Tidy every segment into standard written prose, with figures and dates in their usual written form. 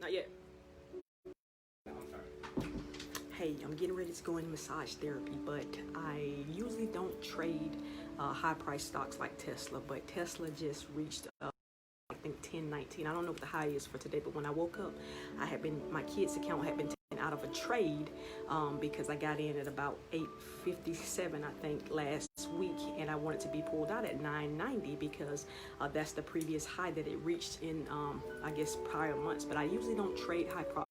Not yet. Hey, I'm getting ready to go into massage therapy, but I usually don't trade high price stocks like Tesla, but Tesla just reached I think 10.19. I don't know what the high is for today, but when I woke up, my kids' account had been taken out of a trade because I got in at about 8.57, I think, last week, and I wanted to be pulled out at 9.90 because that's the previous high that it reached in, I guess, prior months. But I usually don't trade high price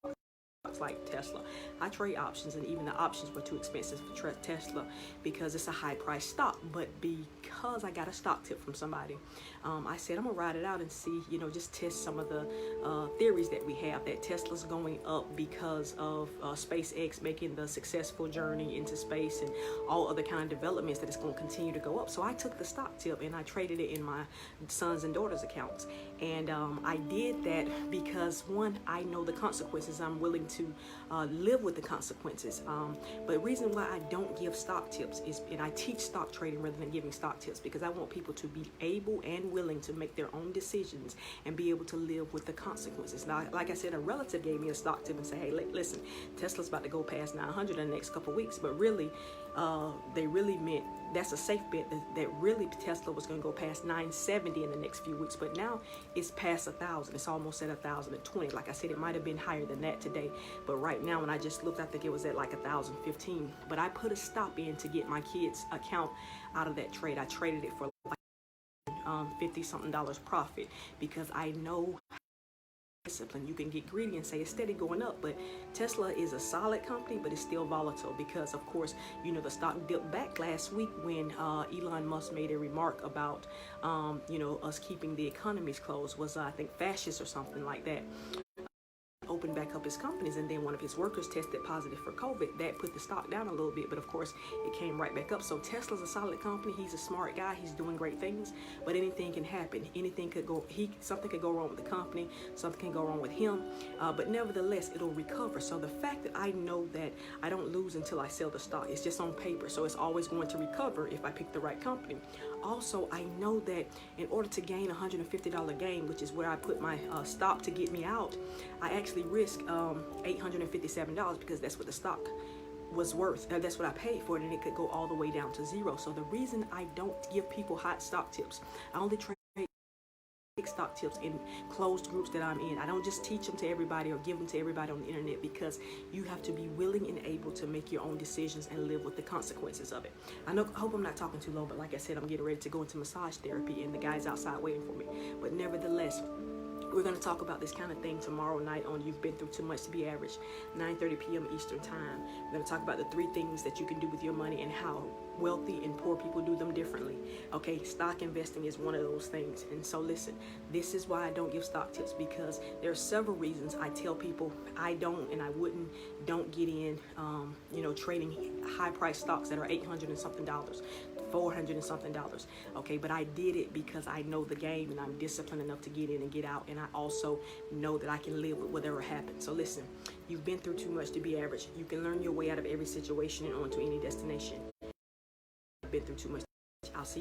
like Tesla. I trade options, and even the options were too expensive for Tesla because it's a high price stock. But because I got a stock tip from somebody, I said I'm gonna ride it out and see, just test some of the theories that we have that Tesla's going up because of SpaceX making the successful journey into space and all other kind of developments that it's going to continue to go up. So I took the stock tip and I traded it in my sons and daughters accounts, and I did that because, one, I know the consequences. I'm willing to live with the consequences. But the reason why I don't give stock tips is, and I teach stock trading rather than giving stock tips, because I want people to be able and willing to make their own decisions and be able to live with the consequences. Now, like I said, a relative gave me a stock tip and said, hey, listen, Tesla's about to go past 900 in the next couple of weeks, but really, they really meant that's a safe bet that really Tesla was going to go past 970 in the next few weeks, but now it's past 1,000. It's almost at 1,020. Like I said, it might have been higher than that today, but right now when I just looked, I think it was at like 1,015. But I put a stop in to get my kids' account out of that trade. I traded it for like $50-something profit because I know discipline. You can get greedy and say it's steady going up, but Tesla is a solid company, but it's still volatile because, of course, the stock dipped back last week when Elon Musk made a remark about us keeping the economies closed. Was I think fascist or something like that. Opened back up his companies, and then one of his workers tested positive for COVID. That put the stock down a little bit, but of course it came right back up. So Tesla's a solid company. He's a smart guy. He's doing great things, but anything can happen. Anything could go. Something could go wrong with the company. Something can go wrong with him. But nevertheless, it'll recover. So the fact that I know that I don't lose until I sell the stock, it's just on paper. So it's always going to recover if I pick the right company. Also, I know that in order to gain $150 gain, which is where I put my stop to get me out, I actually risk $857 because that's what the stock was worth. That's what I paid for it, and it could go all the way down to zero. So the reason I don't give people hot stock tips, I only trade stock tips in closed groups that I'm in. I don't just teach them to everybody or give them to everybody on the internet, because you have to be willing and able to make your own decisions and live with the consequences of it. I hope I'm not talking too low, but like I said, I'm getting ready to go into massage therapy and the guy's outside waiting for me. But nevertheless, we're going to talk about this kind of thing tomorrow night on You've Been Through Too Much to Be Average, 9:30 p.m. Eastern Time. We're going to talk about the 3 things that you can do with your money and how wealthy and poor people do them differently. Okay, stock investing is one of those things. And so listen, this is why I don't give stock tips, because there are several reasons I tell people I don't and I don't get in, trading high price stocks that are $800 and something, $400 and something. Okay, but I did it because I know the game and I'm disciplined enough to get in and get out, and I also know that I can live with whatever happens. So listen, you've been through too much to be average. You can learn your way out of every situation and onto any destination. I've been through too much. I'll see you.